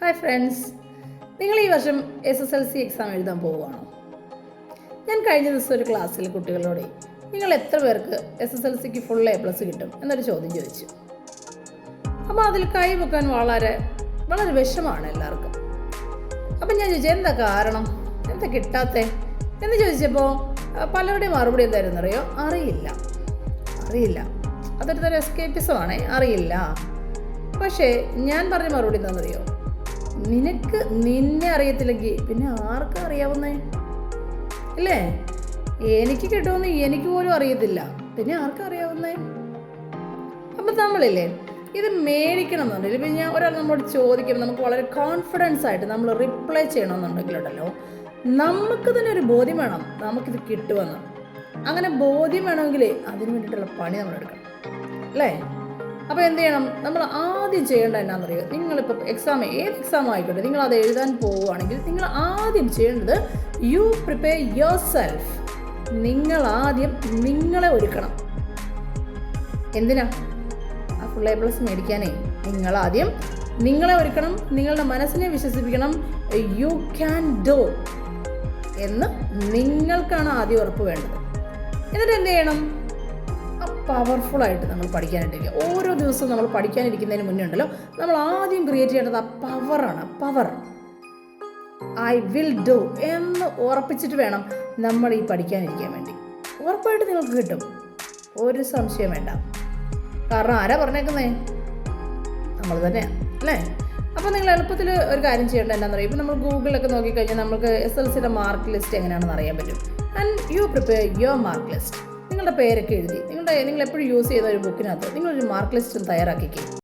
Hi friends, നിങ്ങൾ ഈ വർഷം SSLC എക്സാം എഴുതാൻ പോവുകയാണോ? ഞാൻ കഴിഞ്ഞ ദിവസം ഒരു ക്ലാസ്സിൽ കുട്ടികളോട് നിങ്ങൾ എത്ര പേർക്ക് SSLCക്ക് ഫുൾ A+ കിട്ടും എന്നൊരു ചോദ്യം ചോദിച്ചു. അപ്പോൾ അതിൽ കൈ വെക്കാൻ വളരെ വളരെ വിഷമാണ് എല്ലാവർക്കും. അപ്പം ഞാൻ ചോദിച്ചു, എന്താ കാരണം, എന്താ കിട്ടാത്തേ എന്ന് ചോദിച്ചപ്പോൾ പലരുടെയും മറുപടി എന്തായിരുന്നു അറിയോ? അറിയില്ല. അതൊരു തരം എസ്കേപ്പിസമാണ്, അറിയില്ല. പക്ഷേ ഞാൻ പറഞ്ഞ മറുപടി എന്താണെന്നറിയോ? നിന്നെ അറിയത്തില്ലെങ്കിൽ പിന്നെ ആർക്കും അറിയാവുന്നേ അല്ലേ? എനിക്ക് കിട്ടുമെന്ന് എനിക്ക് പോലും അറിയത്തില്ല, പിന്നെ ആർക്കും അറിയാവുന്നേ? അപ്പം നമ്മളില്ലേ ഇത് മേടിക്കണം എന്നുണ്ടെങ്കിൽ ഇപ്പം ഞാൻ ഒരാൾ നമ്മളോട് ചോദിക്കുമ്പോൾ നമുക്ക് വളരെ കോൺഫിഡൻസ് ആയിട്ട് നമ്മൾ റിപ്ലൈ ചെയ്യണമെന്നുണ്ടെങ്കിലുണ്ടല്ലോ, നമുക്ക് തന്നെ ഒരു ബോധ്യം വേണം നമുക്കിത് കിട്ടുമെന്ന്. അങ്ങനെ ബോധ്യം വേണമെങ്കിൽ അതിന് വേണ്ടിയിട്ടുള്ള പണി നമ്മൾ എടുക്കണം അല്ലേ? അപ്പോൾ എന്ത് ചെയ്യണം? നമ്മൾ ആദ്യം ചെയ്യേണ്ടത് എന്നാണെന്നറിയോ? നിങ്ങളിപ്പോൾ ഏത് എക്സാം ആയിക്കോട്ടെ, നിങ്ങൾ അത് എഴുതാൻ പോവുകയാണെങ്കിൽ നിങ്ങൾ ആദ്യം ചെയ്യേണ്ടത് യു പ്രിപ്പയർ യുവർ സെൽഫ്. നിങ്ങൾ ആദ്യം നിങ്ങളെ ഒരുക്കണം. എന്തിനാ? ആ ഫുൾ A+ മേടിക്കാനേ നിങ്ങളാദ്യം നിങ്ങളെ ഒരുക്കണം. നിങ്ങളുടെ മനസ്സിനെ വിശ്വസിപ്പിക്കണം. യു ക്യാൻ ഡു എന്ന് നിങ്ങൾക്കാണ് ആദ്യം ഉറപ്പ് വേണ്ടത്. എന്നിട്ട് എന്ത് ചെയ്യണം? പവർഫുള്ളായിട്ട് നമ്മൾ പഠിക്കാനായിട്ടിരിക്കുക. ഓരോ ദിവസവും നമ്മൾ പഠിക്കാനിരിക്കുന്നതിന് മുന്നേ ഉണ്ടല്ലോ, നമ്മൾ ആദ്യം ക്രിയേറ്റ് ചെയ്യേണ്ടത് ആ പവറാണ്. പവർ, ഐ വിൽ ഡു എന്ന് ഉറപ്പിച്ചിട്ട് വേണം നമ്മൾ ഈ പഠിക്കാനിരിക്കാൻ വേണ്ടി. ഉറപ്പായിട്ട് നിങ്ങൾക്ക് കിട്ടും, ഒരു സംശയം വേണ്ട. കാരണം ആരാ പറഞ്ഞേക്കുന്നേ? നമ്മൾ തന്നെയാണ് അല്ലേ? അപ്പോൾ നിങ്ങൾ എളുപ്പത്തിൽ ഒരു കാര്യം ചെയ്യേണ്ടത് എന്താണെന്ന് അറിയാം. ഇപ്പോൾ നമ്മൾ ഗൂഗിളിലൊക്കെ നോക്കിക്കഴിഞ്ഞാൽ നമുക്ക് SSLCയുടെ മാർക്ക് ലിസ്റ്റ് എങ്ങനെയാണെന്ന് അറിയാൻ പറ്റും. And you prepare your mark list. നിങ്ങളുടെ പേരൊക്കെ എഴുതി നിങ്ങൾ എപ്പോഴും യൂസ് ചെയ്ത ഒരു ബുക്കിനകത്ത് നിങ്ങളൊരു മാർക്ക് ലിസ്റ്റ് തയ്യാറാക്കിക്കേ.